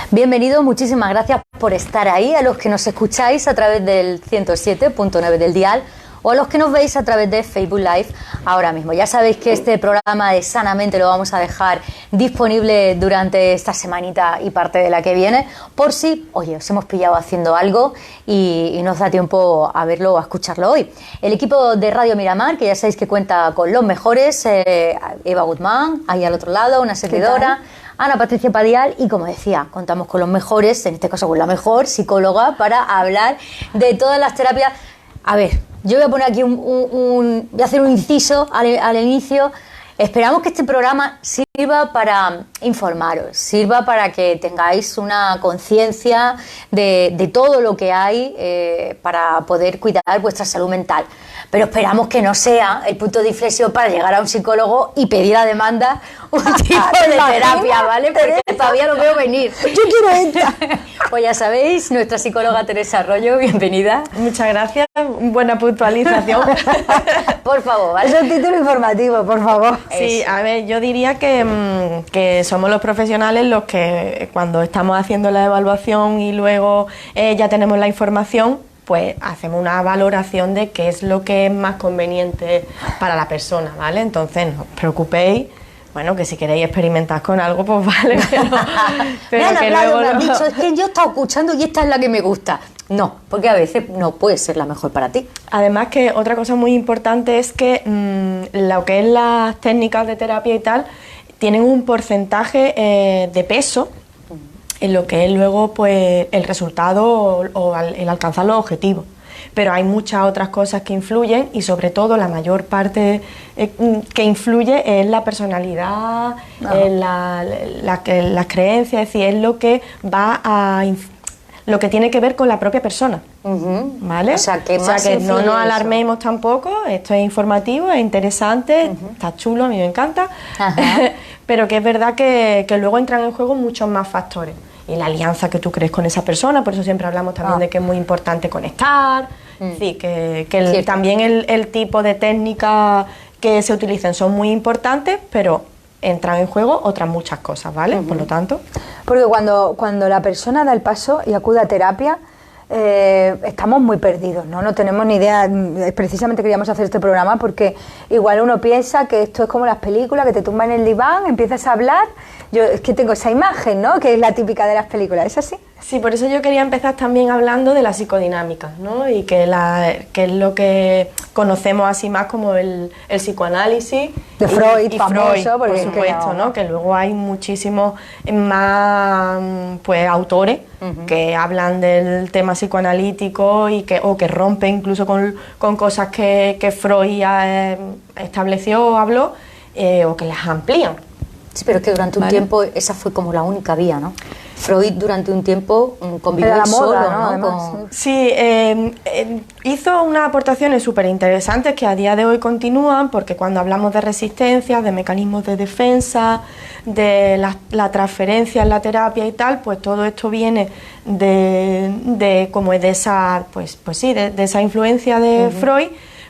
Bienvenidos, muchísimas gracias por estar ahí, a los que nos escucháis a través del 107.9 del dial o a los que nos veis a través de Facebook Live ahora mismo. Ya sabéis que este programa de Sanamente lo vamos a dejar disponible durante esta semanita y parte de la que viene, por si, oye, os hemos pillado haciendo algo y nos da tiempo a verlo o a escucharlo hoy. El equipo de Radio Miramar, que ya sabéis que cuenta con los mejores, Eva Guzmán, ahí al otro lado, una servidora, Ana Patricia Padial, y como decía, contamos con los mejores, en este caso con la mejor psicóloga, para hablar de todas las terapias. A ver, yo voy a poner aquí voy a hacer un inciso al inicio. Esperamos que este programa sirva para informaros, sirva para que tengáis una conciencia de todo lo que hay para poder cuidar vuestra salud mental. Pero esperamos que no sea el punto de inflexión para llegar a un psicólogo y pedir a demanda un tipo de terapia, ¿vale? Porque todavía lo veo venir. Yo quiero esta. Pues ya sabéis, nuestra psicóloga Teresa Arroyo, bienvenida. Muchas gracias, buena puntualización. Por favor, ¿vale? Es un título informativo, por favor. Sí, Eso. a ver, yo diría que somos los profesionales los que cuando estamos haciendo la evaluación y luego ya tenemos la información, pues hacemos una valoración de qué es lo que es más conveniente para la persona, ¿vale? Entonces no os preocupéis. Bueno, que si queréis experimentar con algo, pues vale, pero Me que hablado, luego me han no. dicho, es que yo he estado escuchando y esta es la que me gusta. No, porque a veces no puede ser la mejor para ti. Además que otra cosa muy importante es que lo que es las técnicas de terapia y tal tienen un porcentaje de peso en lo que es luego pues el resultado o el alcanzar los objetivos. Pero hay muchas otras cosas que influyen y sobre todo la mayor parte que influye es la personalidad, las creencias, es decir, es lo que va a lo que tiene que ver con la propia persona, ¿vale? O sea, que no nos alarmemos tampoco, esto es informativo, es interesante, está chulo, a mí me encanta, pero que es verdad que luego entran en juego muchos más factores. Y la alianza que tú crees con esa persona, por eso siempre hablamos también de que es muy importante conectar, sí, que también el tipo de técnicas que se utilicen son muy importantes, pero entran en juego otras muchas cosas, ¿vale? Por lo tanto... Porque cuando la persona da el paso y acude a terapia, estamos muy perdidos, ¿no? No tenemos ni idea. Precisamente queríamos hacer este programa porque igual uno piensa que esto es como las películas, que te tumban en el diván, empiezas a hablar. Yo es que tengo esa imagen, ¿no? Que es la típica de las películas, ¿es así? Sí, por eso yo quería empezar también hablando de la psicodinámica, ¿no? Y que es lo que conocemos así más como el psicoanálisis. De Freud, y famoso, Freud, por porque supuesto, ¿no? Que luego hay muchísimos más pues autores que hablan del tema psicoanalítico y que rompen incluso con cosas que Freud estableció o habló, o que las amplían. Sí, pero es que durante un tiempo esa fue como la única vía, ¿no? Freud durante un tiempo convivió la solo, moda, ¿no? Además, Sí, hizo unas aportaciones súper interesantes que a día de hoy continúan, porque cuando hablamos de resistencia, de mecanismos de defensa, de la transferencia en la terapia y tal, pues todo esto viene de como de esa, pues sí, de esa influencia de Freud.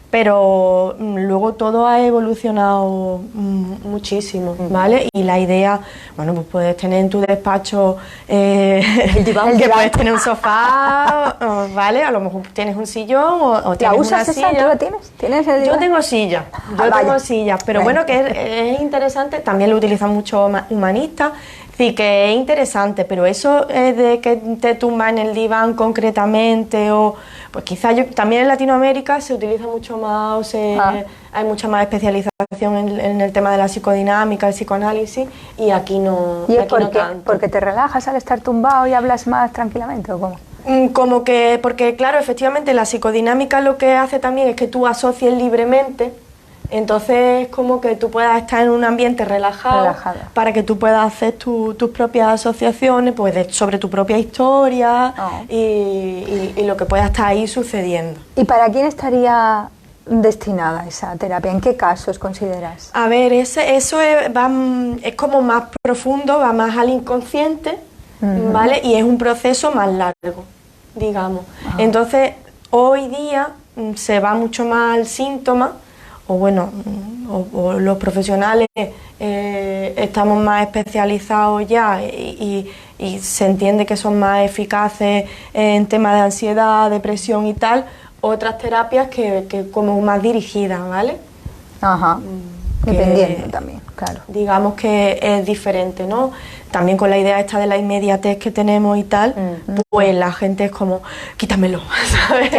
Pero luego todo ha evolucionado muchísimo, ¿vale? Y la idea, bueno, pues puedes tener en tu despacho el diván, que puedes tener un sofá, ¿vale? A lo mejor tienes un sillón o tienes una silla. ¿Tú la tienes? ¿Tienes el diván? Yo tengo sillas, pero bueno, que es interesante, también lo utilizan muchos humanistas. Sí, que es interesante, pero eso de que te tumba en el diván concretamente, o pues quizás también en Latinoamérica se utiliza mucho más, hay mucha más especialización en el tema de la psicodinámica, el psicoanálisis, y aquí no. ¿Y es aquí no tanto. porque te relajas al estar tumbado y hablas más tranquilamente o cómo? Como que, porque claro, efectivamente la psicodinámica lo que hace también es que tú asocies libremente. Entonces, como que tú puedas estar en un ambiente relajado. Para que tú puedas hacer tus propias asociaciones, pues sobre tu propia historia y lo que pueda estar ahí sucediendo. ¿Y para quién estaría destinada esa terapia? ¿En qué casos consideras? A ver, eso es como más profundo, va más al inconsciente, ¿vale? Y es un proceso más largo, digamos. Entonces, hoy día se va mucho más al síntoma, o bueno, o los profesionales estamos más especializados ya y y se entiende que son más eficaces en temas de ansiedad, depresión y tal, otras terapias que como más dirigidas, ¿vale? Ajá. Que, Dependiendo también, claro. digamos que es diferente, ¿no? También con la idea esta de la inmediatez que tenemos y tal, pues la gente es como, quítamelo, ¿sabes?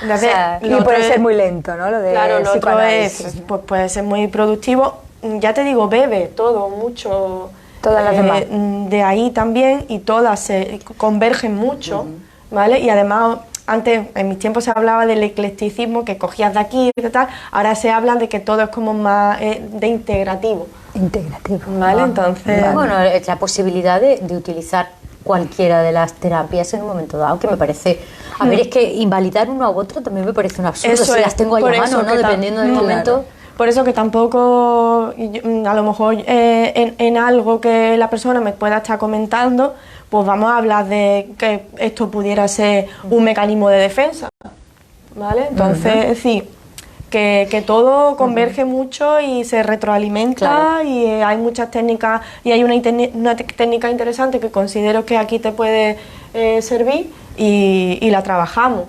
Entonces, Y puede ser muy lento, ¿no? Lo de claro, lo otro psicoanálisis, es, ¿no? pues puede ser muy productivo. Ya te digo, bebe todo, mucho. Todas las demás. De ahí también, y todas se convergen mucho, ¿vale? Y además, antes, en mis tiempos se hablaba del eclecticismo, que cogías de aquí y de tal, ahora se habla de que todo es como más de integrativo. Integrativo. ¿Vale? Ah, Entonces, vale. Bueno, es la posibilidad de utilizar cualquiera de las terapias en un momento dado, que me parece... A ver, es que invalidar uno a otro también me parece un absurdo, Eso si es, las tengo ahí por a mano, eso ¿no? que Dependiendo del claro. momento... Por eso que tampoco, a lo mejor en algo que la persona me pueda estar comentando, pues vamos a hablar de que esto pudiera ser un mecanismo de defensa, ¿vale? Entonces, es decir, que todo converge mucho y se retroalimenta, Claro. y hay muchas técnicas, y hay una técnica interesante que considero que aquí te puede servir y la trabajamos,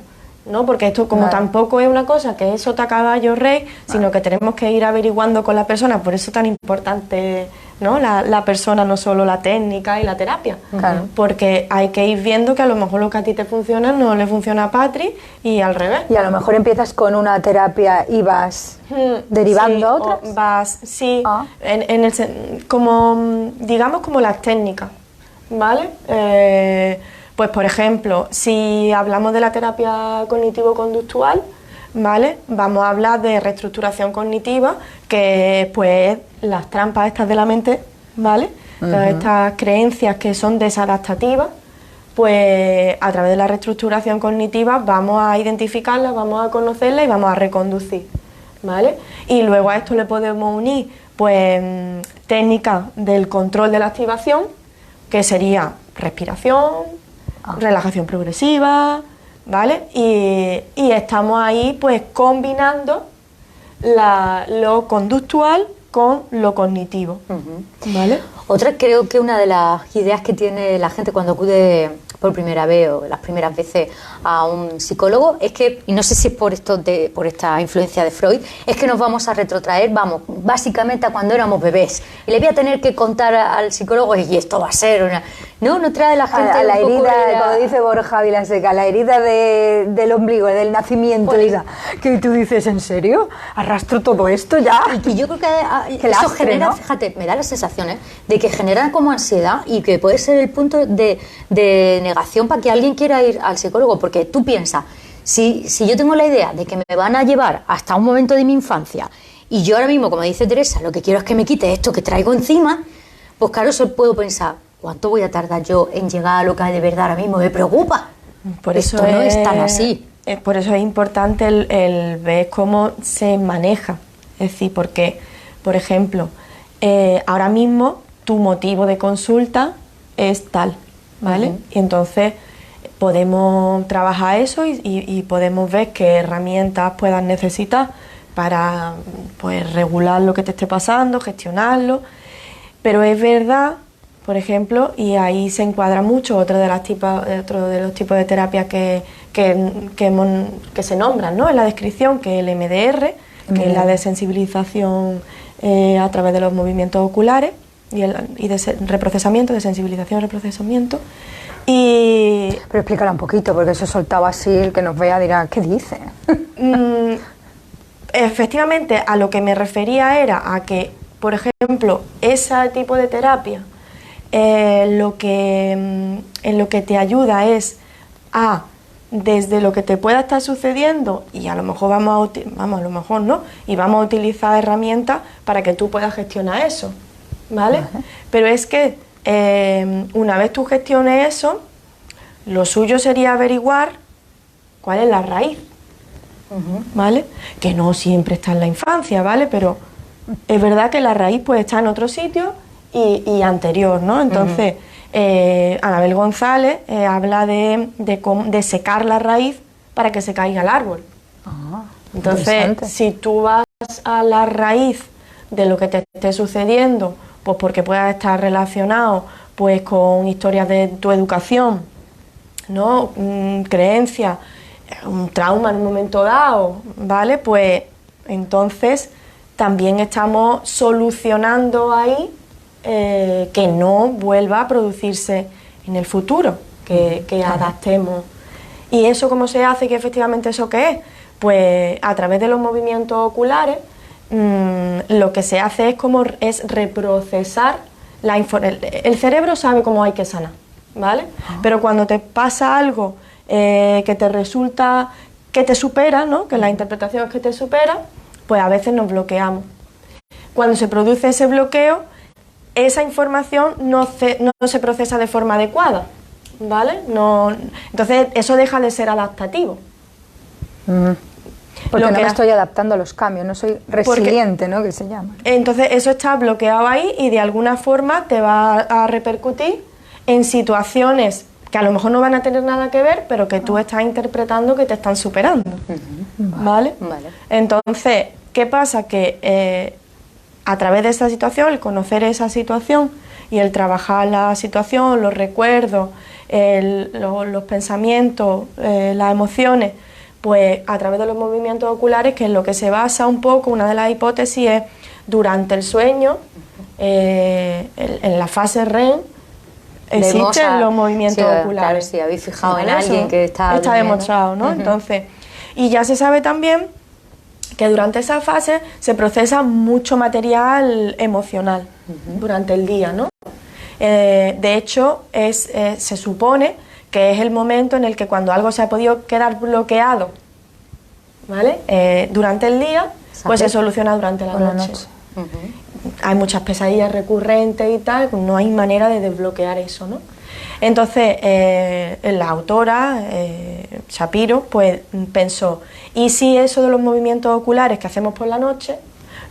¿no? Porque esto como Vale. tampoco es una cosa que es sota caballo rey, sino que tenemos que ir averiguando con la persona, por eso es tan importante, ¿no? La persona, no solo la técnica y la terapia, Claro. porque hay que ir viendo que a lo mejor lo que a ti te funciona no le funciona a Patri y al revés. Y a lo mejor empiezas con una terapia y vas derivando a Sí, otras. sí, Ah. como, digamos, como las técnicas, ¿vale? Pues, por ejemplo, si hablamos de la terapia cognitivo-conductual, ¿vale? Vamos a hablar de reestructuración cognitiva, que pues las trampas estas de la mente, ¿vale? Todas estas creencias que son desadaptativas, pues a través de la reestructuración cognitiva vamos a identificarlas, vamos a conocerlas y vamos a reconducir, ¿vale? Y luego a esto le podemos unir pues técnicas del control de la activación, que sería respiración, relajación progresiva, ¿vale? Y estamos ahí pues combinando lo conductual con lo cognitivo, ¿vale? Otra, creo que una de las ideas que tiene la gente cuando acude por primera vez o las primeras veces a un psicólogo es que, y no sé si es por por esta influencia de Freud, es que nos vamos a retrotraer, vamos, básicamente a cuando éramos bebés. Y le voy a tener que contar al psicólogo, y esto va a ser una... No trae la gente A la un poco herida, de la- como dice Borja Vilaseca, la herida del ombligo, del nacimiento, Pues- Lisa. Que tú dices, ¿en serio? ¿Arrastro todo esto ya? Y yo creo que Qué eso lastre, genera, ¿no? fíjate, me da la sensación de que genera como ansiedad y que puede ser el punto de negación para que alguien quiera ir al psicólogo, porque tú piensas, si yo tengo la idea de que me van a llevar hasta un momento de mi infancia y yo ahora mismo, como dice Teresa, lo que quiero es que me quite esto que traigo encima, pues claro, eso puedo pensar, ¿cuánto voy a tardar yo en llegar a lo que de verdad ahora mismo me preocupa? Por eso Esto no es tan así. Por eso es importante el ver cómo se maneja. Es decir, porque, por ejemplo, ahora mismo tu motivo de consulta es tal, ¿vale? Y entonces podemos trabajar eso y podemos ver qué herramientas puedas necesitar para pues, regular lo que te esté pasando, gestionarlo. Pero es verdad, por ejemplo, y ahí se encuadra mucho otro de los tipos de terapias que se nombran, ¿no? En la descripción, que es el MDR, que es la de sensibilización a través de los movimientos oculares y de reprocesamiento, de sensibilización y reprocesamiento. Pero explícala un poquito, porque eso soltaba así, el que nos vea dirá, ¿qué dice? Efectivamente, a lo que me refería era a que, por ejemplo, ese tipo de terapia en lo que te ayuda es a, desde lo que te pueda estar sucediendo, y a lo mejor a lo mejor no, y vamos a utilizar herramientas para que tú puedas gestionar eso, ¿vale? Pero es que una vez tú gestiones eso, lo suyo sería averiguar cuál es la raíz, ¿vale? Que no siempre está en la infancia, ¿vale? Pero es verdad que la raíz puede estar en otro sitio y anterior, ¿no? Entonces, Anabel González habla de secar la raíz para que se caiga el árbol. Entonces, interesante. si tú vas a la raíz de lo que te esté sucediendo, pues porque pueda estar relacionado pues con historias de tu educación, ¿no? Creencias, un trauma en un momento dado, ¿vale? Pues entonces también estamos solucionando ahí que no vuelva a producirse en el futuro, que adaptemos. ¿Y eso cómo se hace? ¿Que efectivamente eso qué es? Pues a través de los movimientos oculares lo que se hace es reprocesar la información. El cerebro sabe cómo hay que sanar, ¿vale? Pero cuando te pasa algo que te resulta, que te supera, ¿no? Que la interpretación es que te supera, pues a veces nos bloqueamos. Cuando se produce ese bloqueo, esa información no se procesa de forma adecuada, ¿vale? Entonces eso deja de ser adaptativo. Porque no me estoy adaptando a los cambios, no soy resiliente, ¿no? Que se llama. Entonces eso está bloqueado ahí y de alguna forma te va a repercutir en situaciones que a lo mejor no van a tener nada que ver, pero que tú estás interpretando que te están superando, ¿vale? Entonces, ¿qué pasa? Que a través de esta situación, el conocer esa situación y el trabajar la situación, los recuerdos, los pensamientos, las emociones, pues a través de los movimientos oculares, que es lo que se basa un poco, una de las hipótesis es durante el sueño, en la fase REM, existen los movimientos oculares. Claro, si habéis fijado en alguien que está demostrado, ¿no? Entonces, y ya se sabe también que durante esa fase se procesa mucho material emocional durante el día, ¿no? De hecho, se supone que es el momento en el que cuando algo se ha podido quedar bloqueado, ¿vale? Durante el día, pues se soluciona durante la noche. Hay muchas pesadillas recurrentes y tal, no hay manera de desbloquear eso, ¿no? Entonces, la autora, Shapiro, pues pensó, ¿y si eso de los movimientos oculares que hacemos por la noche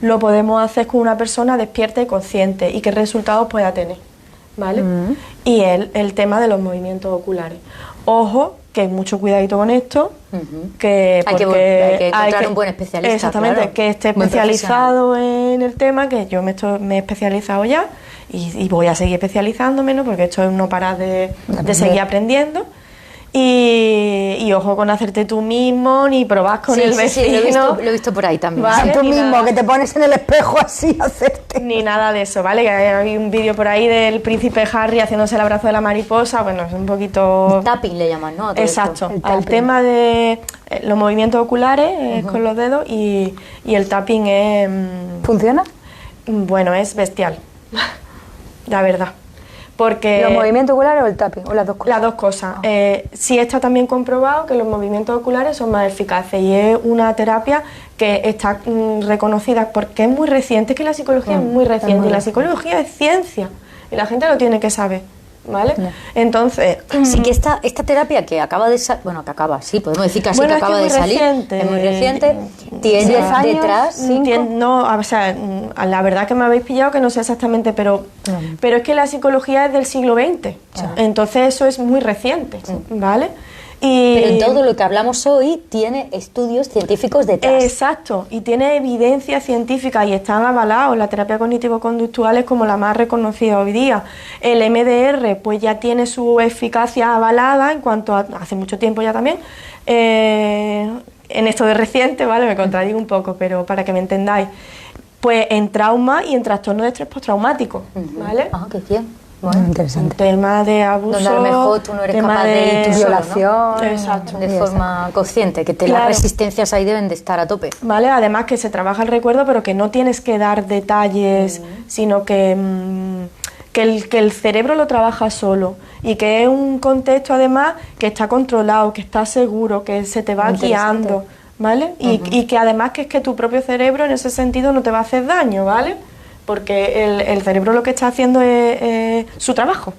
lo podemos hacer con una persona despierta y consciente y qué resultados pueda tener? ¿Vale? Y el tema de los movimientos oculares. Ojo, que mucho cuidadito con esto, que hay que encontrar un buen especialista. Exactamente, claro, que esté especializado en el tema, que yo me he especializado ya y voy a seguir especializándome, ¿no? Porque esto es no parar de seguir aprendiendo. Y ojo con hacerte tú mismo, ni probás con el vecino. Sí, lo he visto por ahí también. ¿Vale? Tú mismo, que te pones en el espejo así a hacerte. Ni nada de eso, ¿vale? Que hay un vídeo por ahí del príncipe Harry haciéndose el abrazo de la mariposa, bueno, es un poquito... Tapping le llaman, ¿no? Exacto, el tema de los movimientos oculares con los dedos y el tapping es... ¿Funciona? Bueno, es bestial, la verdad. Porque ¿Los movimientos oculares o el tapping? ¿O las dos cosas? Las dos cosas. Sí está también comprobado que los movimientos oculares son más eficaces y es una terapia que está reconocida porque es muy reciente, es que la psicología es muy reciente y la psicología es ciencia y la gente lo tiene que saber, ¿vale? Entonces... Sí que esta terapia que acaba de salir, bueno, que acaba, sí, podemos decir que así que acaba de salir, es muy reciente, tiene detrás... No, o sea, la verdad que me habéis pillado que no sé exactamente, pero es que la psicología es del siglo XX, entonces eso es muy reciente, ¿vale? Pero todo lo que hablamos hoy tiene estudios científicos detrás. Exacto, y tiene evidencia científica y están avalados. La terapia cognitivo-conductual es como la más reconocida hoy día. El MDR pues ya tiene su eficacia avalada en cuanto a, hace mucho tiempo ya también, en esto de reciente, ¿vale? Me contradigo un poco, pero para que me entendáis, pues en trauma y en trastorno de estrés postraumático, ¿vale? Ah, qué bien. Bueno, interesante. Tema de abuso, donde a lo mejor tú no eres capaz de ir violación, ¿no? Exacto, de forma consciente, que las resistencias ahí deben de estar a tope. Vale, además que se trabaja el recuerdo, pero que no tienes que dar detalles, sino que el cerebro lo trabaja solo y que es un contexto además que está controlado, que está seguro, que se te va guiando, ¿vale? Y que además que es que tu propio cerebro en ese sentido no te va a hacer daño, ¿vale? Porque el cerebro lo que está haciendo es su trabajo.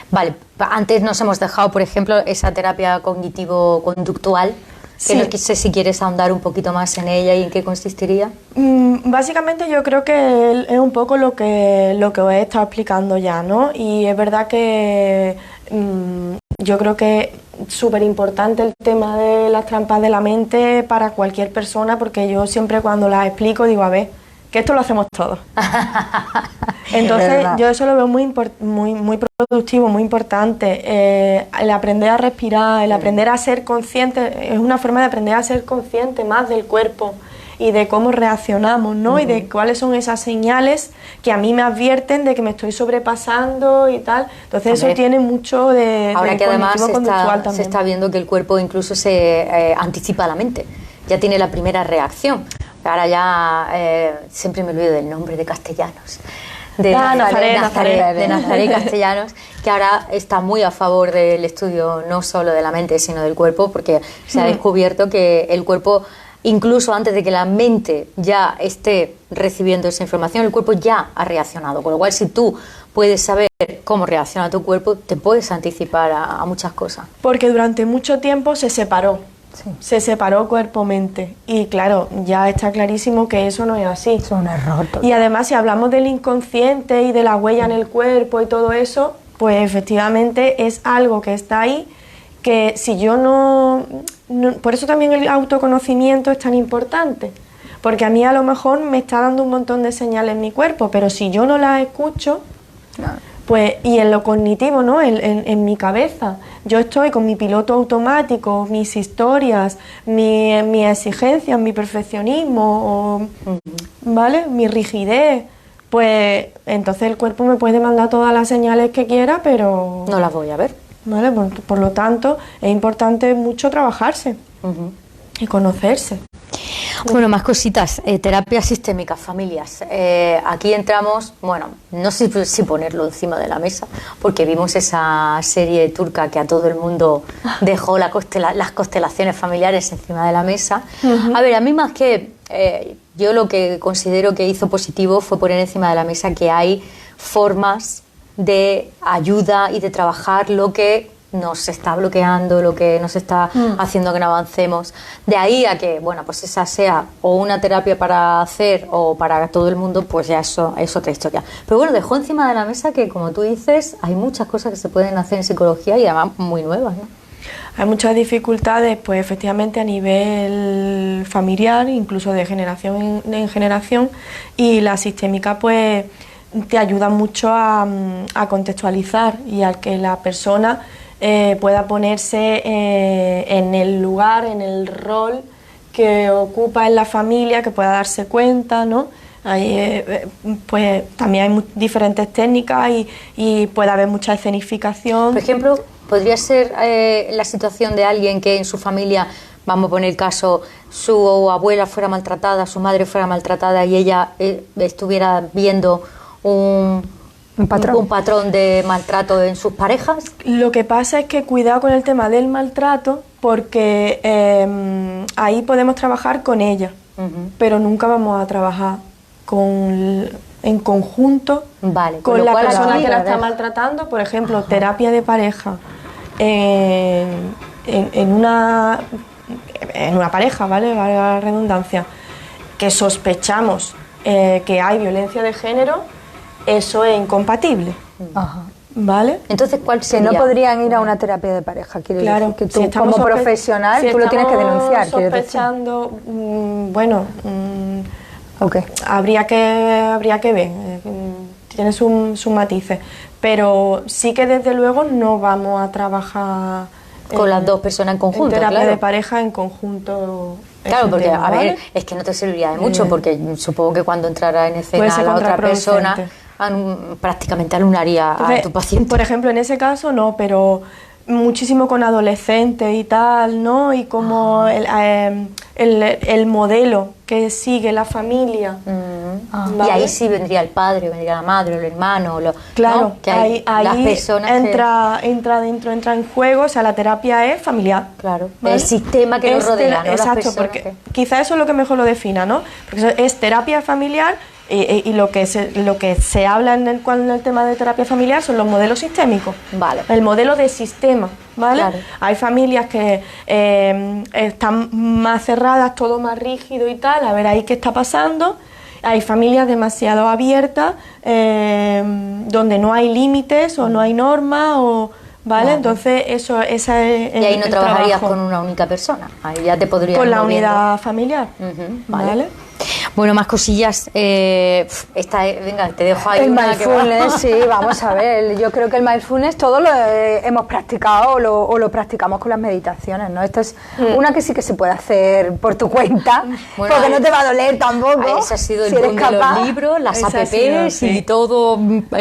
Vale, antes nos hemos dejado, por ejemplo, esa terapia cognitivo-conductual, que no sé si quieres ahondar un poquito más en ella y en qué consistiría. Básicamente yo creo que es un poco lo que os he estado explicando ya, ¿no? Y es verdad que yo creo que es súper importante el tema de las trampas de la mente para cualquier persona, porque yo siempre cuando las explico digo, a ver, que esto lo hacemos todos. Es Entonces verdad. yo eso lo veo muy productivo, muy importante. El aprender a respirar, el aprender a ser consciente, es una forma de aprender a ser consciente más del cuerpo y de cómo reaccionamos, ¿no? Y de cuáles son esas señales que a mí me advierten de que me estoy sobrepasando y tal. Entonces eso tiene mucho de Ahora que además cognitivo-conductual se también. está viendo que el cuerpo incluso se anticipa a la mente, ya tiene la primera reacción. Ahora ya siempre me olvido del nombre de Castellanos. De Nazaret Castellanos, que ahora está muy a favor del estudio no solo de la mente, sino del cuerpo, porque se ha descubierto que el cuerpo, incluso antes de que la mente ya esté recibiendo esa información, el cuerpo ya ha reaccionado. Con lo cual, si tú puedes saber cómo reacciona tu cuerpo, te puedes anticipar a muchas cosas. Porque durante mucho tiempo se separó. Sí. Se separó cuerpo-mente. Y claro, ya está clarísimo que eso no es así. Es un error total. Y además, si hablamos del inconsciente y de la huella en el cuerpo y todo eso, pues efectivamente es algo que está ahí, que si yo no... Por eso también el autoconocimiento es tan importante, porque a mí a lo mejor me está dando un montón de señales en mi cuerpo, pero si yo no las escucho, pues, y en lo cognitivo, ¿no? En mi cabeza, yo estoy con mi piloto automático, mis historias, mi exigencias, mi perfeccionismo, ¿vale? Mi rigidez, pues entonces el cuerpo me puede mandar todas las señales que quiera, pero... No las voy a ver. ¿Vale? Por lo tanto, es importante mucho trabajarse y conocerse. Bueno, más cositas. Terapia sistémica, familias. Aquí entramos, bueno, no sé si ponerlo encima de la mesa, porque vimos esa serie turca que a todo el mundo dejó las constelaciones familiares encima de la mesa. A ver, a mí más que... yo lo que considero que hizo positivo fue poner encima de la mesa que hay formas de ayuda y de trabajar lo que nos está bloqueando, lo que nos está haciendo que no avancemos. De ahí a que, bueno, pues esa sea o una terapia para hacer o para todo el mundo, pues ya eso es otra historia. Pero bueno, dejó encima de la mesa que, como tú dices, hay muchas cosas que se pueden hacer en psicología y además muy nuevas, ¿no? Hay muchas dificultades, pues efectivamente a nivel familiar, incluso de generación en generación, y la sistémica, pues te ayuda mucho a contextualizar y a que la persona pueda ponerse en el lugar, en el rol que ocupa en la familia, que pueda darse cuenta, ¿no? Pues también hay diferentes técnicas y puede haber mucha escenificación. Por ejemplo, podría ser la situación de alguien que en su familia, vamos a poner el caso, su abuela fuera maltratada, su madre fuera maltratada y ella estuviera viendo un patrón de maltrato en sus parejas. Lo que pasa es que cuidado con el tema del maltrato, porque ahí podemos trabajar con ella, pero nunca vamos a trabajar en conjunto con la persona que la está maltratando. Por ejemplo, terapia de pareja en una pareja, ¿vale? Vale la redundancia, que sospechamos que hay violencia de género. Eso es incompatible. ¿Vale? Entonces, ¿cuál sería? Que no podrían ir a una terapia de pareja, quiero decir, que tú si como profesional tú lo tienes que denunciar. Sospechando, Okay. habría que ver, tiene sus matices, pero sí que desde luego no vamos a trabajar con las dos personas en conjunto, en terapia claro. de pareja en conjunto. Claro, porque tema, a ver, ¿vale? es que no te serviría de mucho, porque supongo que cuando entrara en escena la otra persona prácticamente anularía a tu paciente. Por ejemplo, en ese caso no, pero muchísimo con adolescentes y tal, ¿no? Y como el modelo que sigue la familia. ¿Vale? Y ahí sí vendría el padre, vendría la madre, el hermano, claro, ¿no? Que ahí las personas entra en juego, o sea, la terapia es familiar. Claro, ¿vale? el sistema que nos rodea, ¿no? Exacto, porque quizás eso es lo que mejor lo defina, ¿no? Porque eso es terapia familiar. Y lo que se habla en el tema de terapia familiar son los modelos sistémicos. Vale. El modelo de sistema, ¿vale? Claro. Hay familias que están más cerradas, todo más rígido y tal, a ver ahí qué está pasando. Hay familias demasiado abiertas, donde no hay límites o no hay normas, ¿vale? Entonces esa es y ahí no el trabajarías trabajo. con una única persona, ahí ya te podrías con la moviendo. unidad familiar, Vale. Bueno, más cosillas. Venga, te dejo ahí El una que va. mindfulness, sí, vamos a ver. Yo creo que el mindfulness todo lo hemos practicado o lo practicamos con las meditaciones, ¿no? Esta es una que sí que se puede hacer por tu cuenta, Bueno, porque no te va a doler tampoco. Ese ha sido el si eres boom de capaz. los libros, las Ese ha apps sido, sí. y todo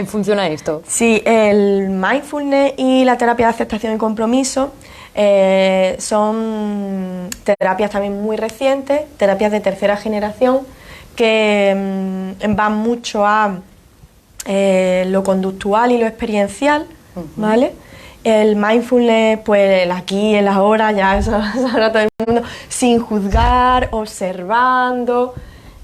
funciona esto. Sí, el mindfulness y la terapia de aceptación y compromiso son terapias también muy recientes, terapias de tercera generación que van mucho a lo conductual y lo experiencial, ¿vale? El mindfulness, pues el aquí, el ahora, ya eso sabrá todo el mundo, sin juzgar, observando,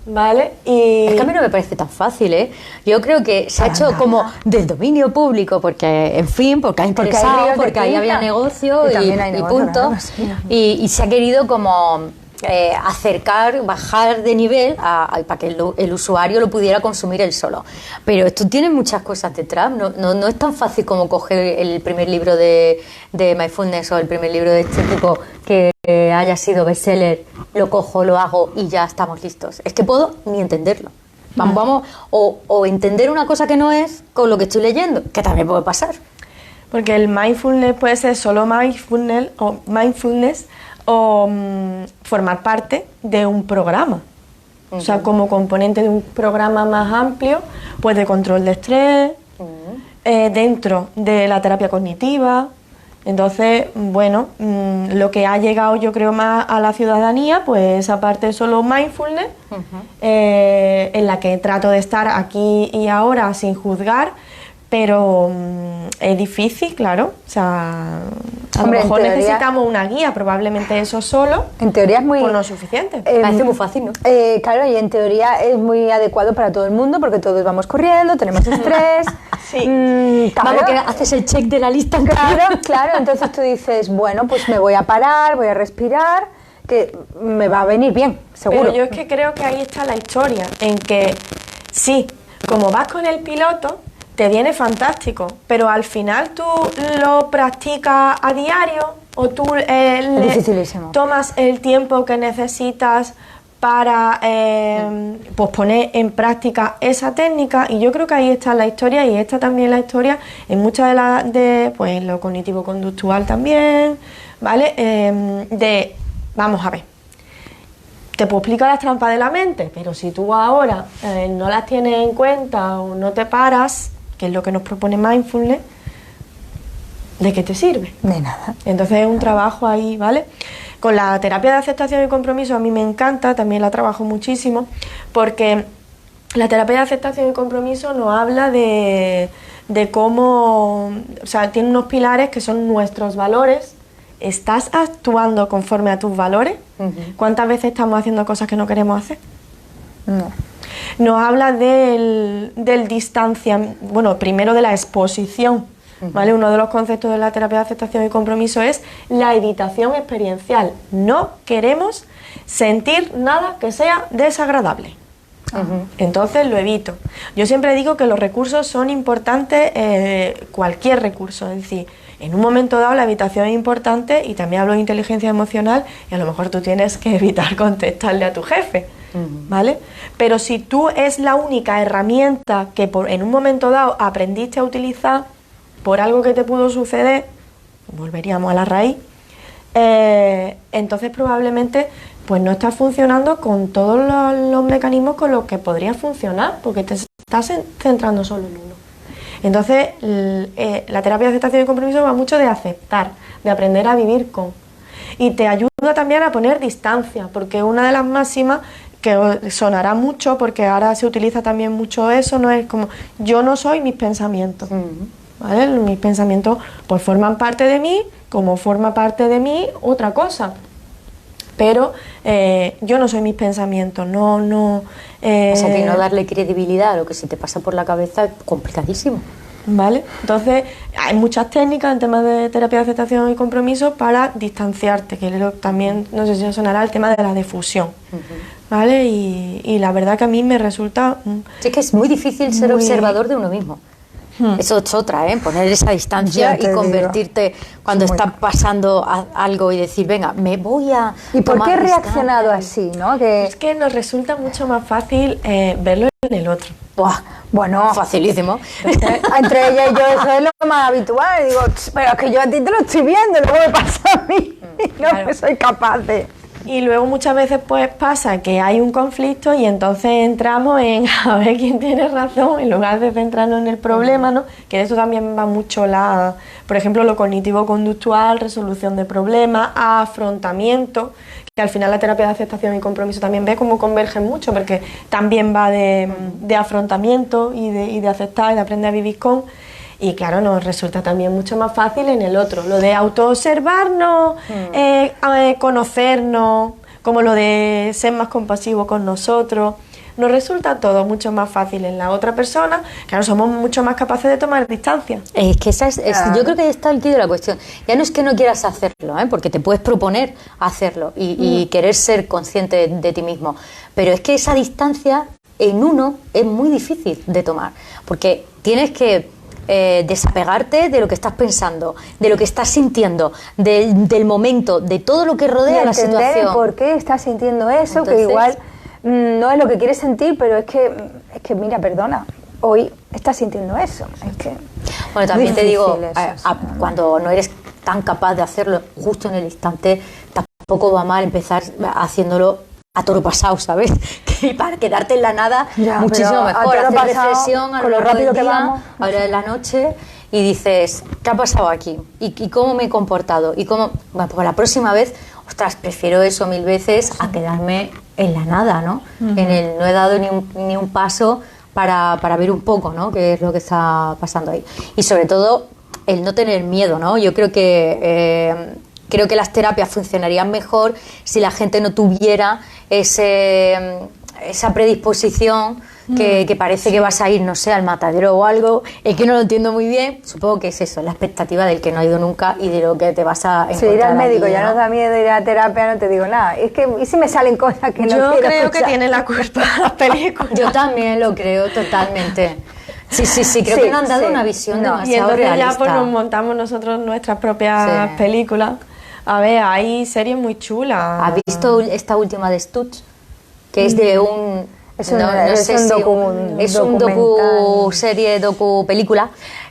¿vale? Y Es que a mí no me parece tan fácil, ¿eh? Yo creo que se ha hecho como del dominio público, porque, en fin, porque ha Porque hay interesado, ríos de porque ahí había tinta. negocio Y también hay y negocio, punto. claro, sí. Y se ha querido como acercar, bajar de nivel para que el usuario lo pudiera consumir él solo. Pero esto tiene muchas cosas detrás. No es tan fácil como coger el primer libro de Mindfulness o el primer libro de este tipo que haya sido bestseller, lo cojo, lo hago y ya estamos listos. Es que puedo ni entenderlo. Vamos o entender una cosa que no es con lo que estoy leyendo, que también puede pasar. porque el mindfulness puede ser solo mindfulness o formar parte de un programa. O sea, como componente de un programa más amplio, pues de control de estrés, dentro de la terapia cognitiva. Entonces, bueno, lo que ha llegado yo creo más a la ciudadanía, pues esa parte solo mindfulness, en la que trato de estar aquí y ahora sin juzgar, pero es difícil, claro. O sea, a Hombre, lo en mejor teoría- necesitamos una guía, probablemente eso solo En teoría es muy... pues no es suficiente. Parece muy fácil, ¿no? Claro, y en teoría es muy adecuado para todo el mundo porque todos vamos corriendo, tenemos estrés. Sí. Claro. Vamos, que haces el check de la lista. Claro, claro, entonces tú dices, bueno, pues me voy a parar, voy a respirar, que me va a venir bien, seguro. Pero yo es que creo que ahí está la historia, en que sí, como vas con el piloto, te viene fantástico, pero al final tú lo practicas a diario o tú dificilísimo. tomas el tiempo que necesitas para pues poner en práctica esa técnica, y yo creo que ahí está la historia, y está también la historia en muchas de pues lo cognitivo-conductual también, ¿vale? Vamos a ver, te puedo explicar las trampas de la mente, pero si tú ahora no las tienes en cuenta o no te paras, que es lo que nos propone Mindfulness, ¿de qué te sirve? De nada. Entonces es un trabajo ahí, ¿vale? Con la terapia de aceptación y compromiso a mí me encanta, también la trabajo muchísimo, porque la terapia de aceptación y compromiso nos habla de cómo, o sea, tiene unos pilares que son nuestros valores. ¿Estás actuando conforme a tus valores? ¿Cuántas veces estamos haciendo cosas que no queremos hacer? No. Nos habla del distanciamiento, bueno, primero de la exposición, ¿vale? Uno de los conceptos de la terapia de aceptación y compromiso es la evitación experiencial. No queremos sentir nada que sea desagradable. Entonces lo evito. Yo siempre digo que los recursos son importantes, cualquier recurso, es decir, en un momento dado la evitación es importante, y también hablo de inteligencia emocional, y a lo mejor tú tienes que evitar contestarle a tu jefe, ¿vale? Pero si tú es la única herramienta que en un momento dado aprendiste a utilizar por algo que te pudo suceder, volveríamos a la raíz, entonces probablemente pues no estás funcionando con todos los mecanismos con los que podrías funcionar, porque te estás centrando solo en uno. Entonces, la terapia de aceptación y compromiso va mucho de aceptar, de aprender a vivir con. Y te ayuda también a poner distancia, porque una de las máximas que sonará mucho, porque ahora se utiliza también mucho eso, no es como yo no soy mis pensamientos. ¿Vale? Mis pensamientos pues forman parte de mí, como forma parte de mí otra cosa. Pero yo no soy mis pensamientos, no. O sea, que no darle credibilidad a lo que se te pasa por la cabeza es complicadísimo. ¿Vale? Entonces, hay muchas técnicas en temas de terapia de aceptación y compromiso para distanciarte, que también, no sé si os sonará, el tema de la difusión. ¿Vale? Y la verdad que a mí me resulta... Sí, es que es muy difícil ser Muy- observador de uno mismo. Eso es otra, ¿eh? Poner esa distancia Ya te y digo. convertirte cuando Sí, muy está pasando algo y decir, venga, me voy a ¿Y por tomar qué he distancia. reaccionado así, no? Que, Es que nos resulta mucho más fácil verlo en el otro. Buah, bueno, facilísimo. entre ella y yo eso es lo más habitual. Digo, pero es que yo a ti te lo estoy viendo, luego me pasa a mí. No claro. soy capaz de... Y luego muchas veces pues pasa que hay un conflicto y entonces entramos en a ver quién tiene razón en lugar de centrarnos en el problema, ¿no? Que de eso también va mucho por ejemplo, lo cognitivo-conductual, resolución de problemas, afrontamiento, que al final la terapia de aceptación y compromiso también ve cómo convergen mucho, porque también va de afrontamiento y de aceptar y de aprender a vivir con. Y claro, nos resulta también mucho más fácil en el otro, lo de autoobservarnos, conocernos, como lo de ser más compasivo con nosotros. Nos resulta todo mucho más fácil en la otra persona, claro, somos mucho más capaces de tomar distancia. Es que Claro. yo creo que ahí está el quid de la cuestión. Ya no es que no quieras hacerlo, ¿eh? Porque te puedes proponer hacerlo y querer ser consciente de ti mismo. Pero es que esa distancia en uno es muy difícil de tomar. Porque tienes que desapegarte de lo que estás pensando, de lo que estás sintiendo, del momento, de todo lo que Y rodea la entender el situación. por qué estás sintiendo eso, Entonces- que igual no es lo que quieres sentir, pero es que mira, perdona, hoy estás sintiendo eso. Es que Bueno, también es te digo, difícil eso, sí. cuando no eres tan capaz de hacerlo justo en el instante, tampoco va mal empezar haciéndolo a toro pasado, ¿sabes? Que para quedarte en la nada, Ya, muchísimo pero a mejor. toro Hacer pasado, reflexión a con lo largo rápido del que día, vamos. a la hora de la noche, y dices, ¿qué ha pasado aquí? ¿Y cómo me he comportado? Y cómo, bueno, pues la próxima vez, ostras, prefiero eso 1000 veces a quedarme en la nada, ¿no? No he dado ni un paso para ver un poco, ¿no? Qué es lo que está pasando ahí. Y sobre todo, el no tener miedo, ¿no? Yo creo que las terapias funcionarían mejor si la gente no tuviera esa predisposición que parece que vas a ir, no sé, al matadero o algo. Es que no lo entiendo muy bien. Supongo que es eso, la expectativa del que no ha ido nunca y de lo que te vas a encontrar. Si ir al médico allí, ya ¿no? nos da miedo, ir a terapia no te digo nada. Es que, ¿y si me salen cosas que no Yo quiero creo que escuchar? tiene la culpa las películas. Yo también lo creo totalmente. Sí, creo Sí, que no han dado sí. una visión No. Y demasiado entonces realista. ya pues nos montamos nosotros nuestras propias Sí. películas. A ver, hay series muy chulas. ¿Has visto esta última de Stutz? Que es de un... Es un documental. Serie, docu película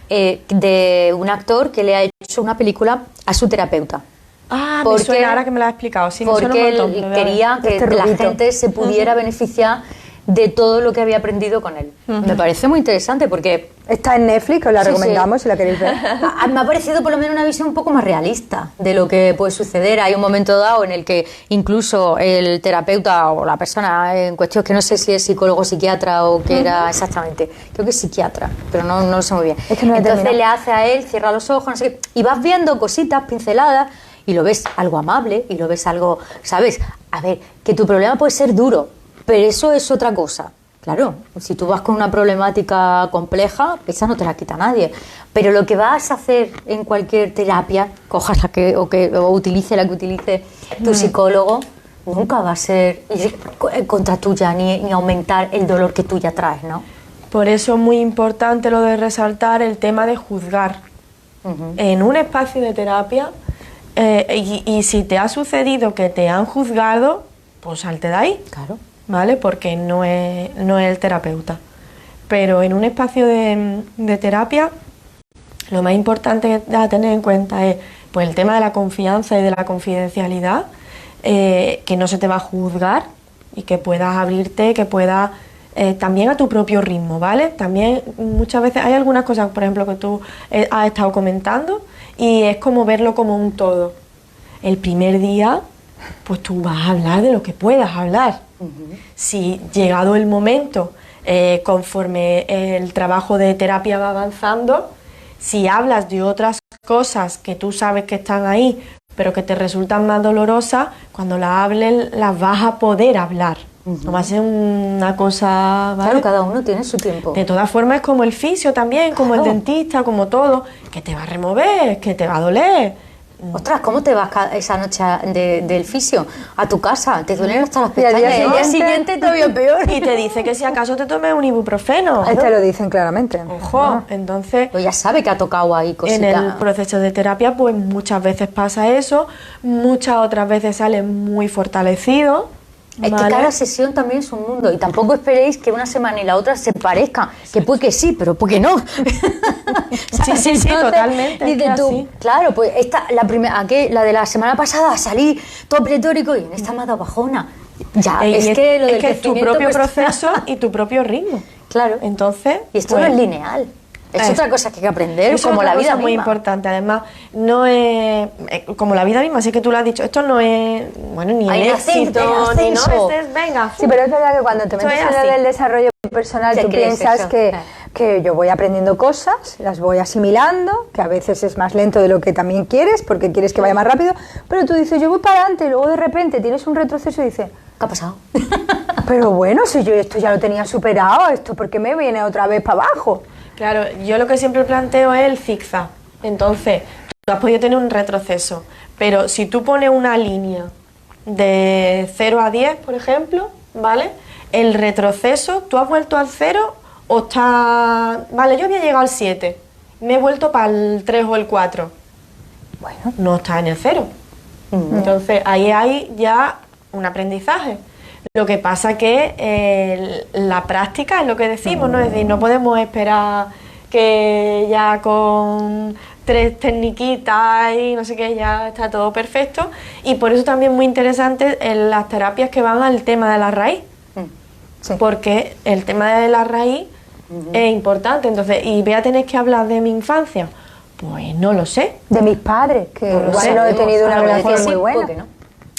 de un actor que le ha hecho una película a su terapeuta. Ah, me Porque- suena ahora que me lo has explicado. Sí, me suena un Porque montón, él lo voy a ver. quería que Este la rubito. gente se pudiera beneficiar de todo lo que había aprendido con él. Me parece muy interesante porque Está en Netflix, os la Sí, recomendamos sí. si la queréis ver. me ha parecido por lo menos una visión un poco más realista de lo que puede suceder. Hay un momento dado en el que incluso el terapeuta o la persona en cuestión, que no sé si es psicólogo, psiquiatra o qué era exactamente, creo que es psiquiatra, pero no lo sé muy bien. Es que no lo he Entonces terminado. le hace a él, cierra los ojos, no sé qué, y vas viendo cositas, pinceladas, y lo ves algo amable, y lo ves algo, ¿sabes? A ver, que tu problema puede ser duro, pero eso es otra cosa. Claro, si tú vas con una problemática compleja, esa no te la quita nadie. Pero lo que vas a hacer en cualquier terapia, cojas o utilice la que utilice tu psicólogo, nunca va a ser ir contra tuya ni aumentar el dolor que tú ya traes, ¿no? Por eso es muy importante lo de resaltar el tema de juzgar. En un espacio de terapia, y si te ha sucedido que te han juzgado, pues salte de ahí. Claro. ¿Vale? Porque no es el terapeuta. Pero en un espacio de terapia, lo más importante a tener en cuenta es pues, el tema de la confianza y de la confidencialidad, que no se te va a juzgar y que puedas abrirte, que puedas también a tu propio ritmo, ¿vale? También muchas veces hay algunas cosas, por ejemplo, que tú has estado comentando y es como verlo como un todo. El primer día, pues tú vas a hablar de lo que puedas hablar. Si llegado el momento, conforme el trabajo de terapia va avanzando, si hablas de otras cosas que tú sabes que están ahí, pero que te resultan más dolorosas, cuando las hables las vas a poder hablar. No va a ser una cosa... ¿vale? Claro, cada uno tiene su tiempo. De todas formas es como el fisio también, como el Claro. dentista, como todo, que te va a remover, que te va a doler. Ostras, ¿cómo te vas esa noche del fisio a tu casa? Te duelen hasta las Y al día pestañas. Y al día siguiente- siguiente todavía peor. Y te dice que si acaso te tomes un ibuprofeno. Te lo dicen claramente. Ojo, entonces Pues ya sabe que ha tocado ahí en cositas. el proceso de terapia pues muchas veces pasa eso, muchas otras veces sale muy fortalecido. Es que ¿vale? cada sesión también es un mundo y tampoco esperéis que una semana y la otra se parezcan, que puede que sí, pero puede que no. Sí, totalmente, es Dices que tú, así. claro, pues esta, la de la semana pasada salí todo pletórico y en esta me ha dado bajona. Ya, Y es que lo del es que tu crecimiento, propio pues, proceso y tu propio ritmo. Claro. Entonces, Y esto pues, no es lineal. Es otra cosa que hay que aprender, eso como es la otra vida cosa muy misma. importante. Además, no es como la vida misma, así que tú lo has dicho, esto no es, bueno, ni Hay el un ascenso, éxito, hay un ni no, ascenso. venga. Sí, pero es verdad que cuando te Esto metes es en lo así. del desarrollo personal, Te tú crees piensas eso. que yo voy aprendiendo cosas, las voy asimilando, que a veces es más lento de lo que también quieres, porque quieres que vaya más rápido, pero tú dices, yo voy para adelante, y luego de repente tienes un retroceso y dices, ¿Qué ha pasado? pero bueno, si yo esto ya lo tenía superado, ¿esto por qué me viene otra vez para abajo? Claro, yo lo que siempre planteo es el zigzag. Entonces, tú has podido tener un retroceso, pero si tú pones una línea de 0 a 10, por ejemplo, ¿vale? El retroceso, ¿tú has vuelto al 0 o está...? Vale, yo había llegado al 7, me he vuelto para el 3 o el 4. Bueno, No está en el 0. Entonces, ahí hay ya un aprendizaje. Lo que pasa que la práctica es lo que decimos, ¿no? Es decir, no podemos esperar que ya con 3 tecniquitas y no sé qué ya está todo perfecto. Y por eso también muy interesante en las terapias que van al tema de la raíz. sí. Porque el tema de la raíz es importante. Entonces, ¿y voy a tener que hablar de mi infancia? Pues no lo sé. De mis padres, que No lo igual sé, no he tenido una a lo mejor relación sí, muy buena. ¿Por qué no?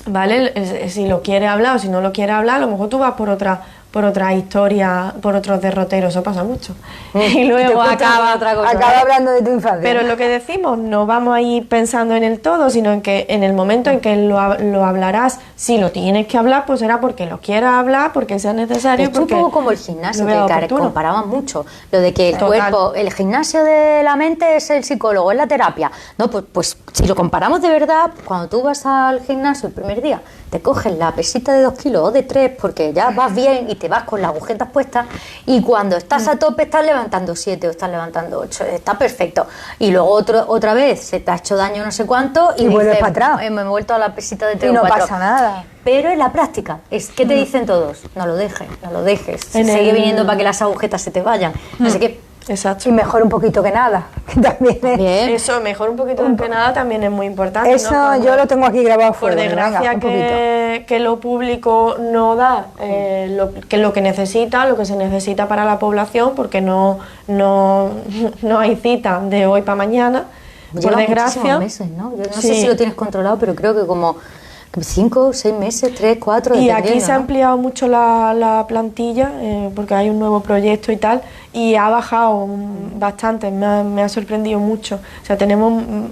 ¿Vale? Si lo quiere hablar o si no lo quiere hablar, a lo mejor tú vas por otra historia, por otros derroteros, eso pasa mucho. Y luego acaba otra cosa. Acaba hablando de tu infancia. Pero lo que decimos, no vamos a ir pensando en el todo, sino en que en el momento en que lo hablarás, si lo tienes que hablar, pues será porque lo quieras hablar, porque sea necesario. Es un porque poco como el gimnasio, lo vea que oportuno. comparaban mucho. Lo de que el Total. cuerpo, el gimnasio de la mente es el psicólogo, es la terapia. No, pues si lo comparamos de verdad, cuando tú vas al gimnasio el primer día, te coges la pesita de 2 kilos o de 3 porque ya vas bien y te vas con las agujetas puestas, y cuando estás a tope estás levantando 7 o estás levantando 8, está perfecto. Y luego otra vez se te ha hecho daño no sé cuánto y vuelves dices, para atrás. Me he vuelto a la pesita de 3 Y o no 4. pasa nada. Pero en la práctica, es que te dicen todos, no lo dejes, no lo dejes. En Sigue el- viniendo para que las agujetas se te vayan. Así que, Exacto. Y mejor un poquito que nada, que también es... bien. Eso, mejor un poquito que nada, también es muy importante. ¿no? Eso Cuando- yo lo tengo aquí grabado a Por fuego. venga, desgracia un poquito. que lo público no da lo que necesita, lo que se necesita para la población, porque no hay cita de hoy para mañana, por Lleva desgracia. muchísimos meses, ¿no? Yo no sé Sí. si lo tienes controlado, pero creo que como 5, 6 meses, 3, 4, Y aquí dependiendo, se ha ¿no? ampliado mucho la plantilla, porque hay un nuevo proyecto y tal, y ha bajado bastante, me ha sorprendido mucho. O sea, tenemos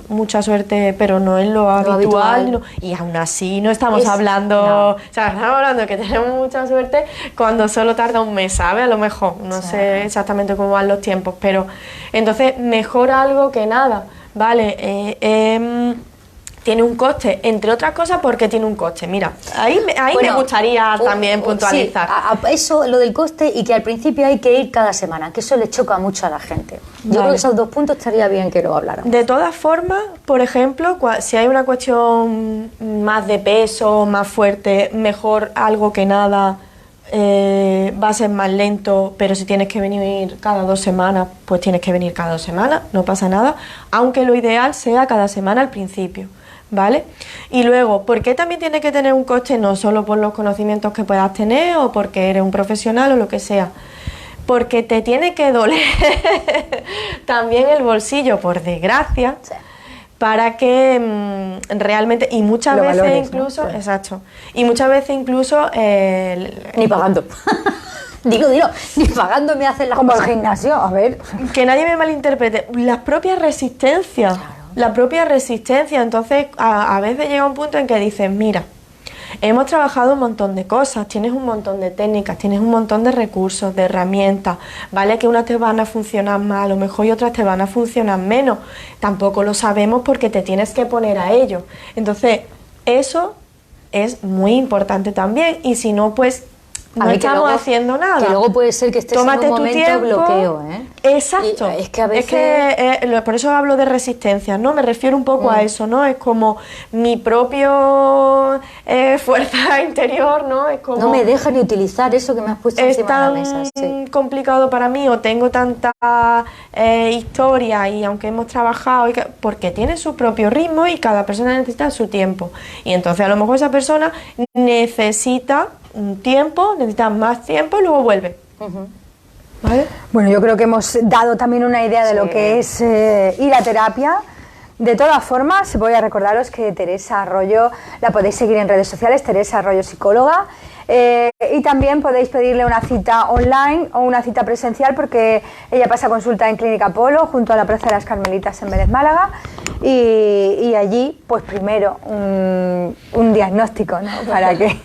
mucha suerte, pero no es lo habitual. habitual. No, y aún así no estamos Es- hablando, no. o sea, estamos hablando de que tenemos mucha suerte cuando solo tarda un mes, ¿sabes? A lo mejor, no Sí. sé exactamente cómo van los tiempos, pero entonces mejor algo que nada, ¿vale? Tiene un coste, entre otras cosas, porque tiene un coste. Mira, ahí me Bueno, gustaría también sí, puntualizar. eso, lo del coste, y que al principio hay que ir cada semana, que eso le choca mucho a la gente. Yo Vale. creo que esos 2 puntos estaría bien que lo hablaran. De todas formas, por ejemplo, si hay una cuestión más de peso, más fuerte, mejor algo que nada, va a ser más lento, pero si tienes que venir cada 2 semanas, pues tienes que venir cada 2 semanas, no pasa nada, aunque lo ideal sea cada semana al principio. ¿Vale? Y luego, ¿por qué también tiene que tener un coste? No solo por los conocimientos que puedas tener o porque eres un profesional o lo que sea. Porque te tiene que doler también el bolsillo, por desgracia, Sí. para que realmente, y muchas Lo veces valores, ¿no? incluso, Sí. exacto, y muchas veces incluso Ni pagando. Dilo, ni pagando me hacen las Como el cosas. gimnasio, a ver. que nadie me malinterprete, las propias resistencias, la propia resistencia. Entonces a veces llega un punto en que dices, mira, hemos trabajado un montón de cosas, tienes un montón de técnicas, tienes un montón de recursos, de herramientas, ¿vale? Que unas te van a funcionar más, a lo mejor y otras te van a funcionar menos. Tampoco lo sabemos porque te tienes que poner a ello. Entonces, eso es muy importante también, y si no, pues no estamos haciendo nada. Que luego puede ser que estés Tómate en un tu momento tiempo. bloqueo, ¿eh? Exacto. Y es que a veces... por eso hablo de resistencia, ¿no? Me refiero un poco a eso, ¿no? Es como mi propio fuerza interior, ¿no? Es como... No me deja ni utilizar eso que me has puesto es encima de la tan mesa. Sí. complicado para mí, o tengo tanta historia, y aunque hemos trabajado, porque tiene su propio ritmo y cada persona necesita su tiempo, y entonces a lo mejor esa persona necesita un tiempo, necesita más tiempo y luego vuelve. ¿Vale? Bueno, yo creo que hemos dado también una idea de lo que es ir a terapia. De todas formas, voy a recordaros que Teresa Arroyo la podéis seguir en redes sociales, Teresa Arroyo Psicóloga, y también podéis pedirle una cita online o una cita presencial, porque ella pasa consulta en Clínica Polo, junto a la Plaza de las Carmelitas en Vélez, Málaga, y allí, pues primero, un diagnóstico, ¿no? Para que,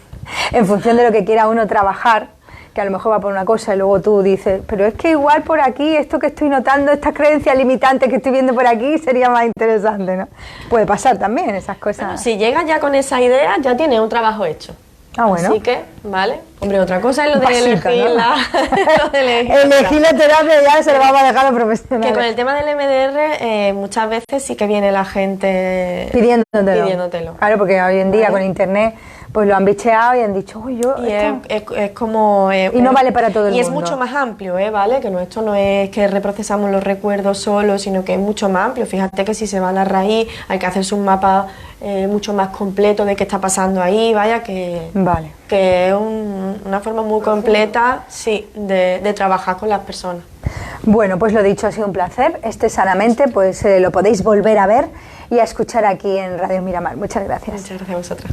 en función de lo que quiera uno trabajar, que a lo mejor va por una cosa y luego tú dices, pero es que igual por aquí, esto que estoy notando, estas creencias limitantes que estoy viendo por aquí, sería más interesante, ¿no? Puede pasar también esas cosas. Bueno, si llegas ya con esa idea, ya tienes un trabajo hecho. Ah, bueno. Así que, ¿vale? Hombre, otra cosa es lo de Pasito, elegir ¿no? lo de Elegir la terapia ya se lo vamos a dejar a los profesionales. Que con el tema del MDR, muchas veces sí que viene la gente pidiéndotelo. Claro, porque hoy en día con internet pues lo han bicheado y han dicho, uy, yo... Y es como... y no vale para todo el mundo. Y es mucho más amplio, ¿vale? Que esto no es que reprocesamos los recuerdos solo, sino que es mucho más amplio. Fíjate que si se va a la raíz, hay que hacerse un mapa mucho más completo de qué está pasando ahí, vaya, que es una forma muy completa, sí, de trabajar con las personas. Bueno, pues lo dicho, ha sido un placer. Sanamente, pues lo podéis volver a ver y a escuchar aquí en Radio Miramar. Muchas gracias. Muchas gracias a vosotras.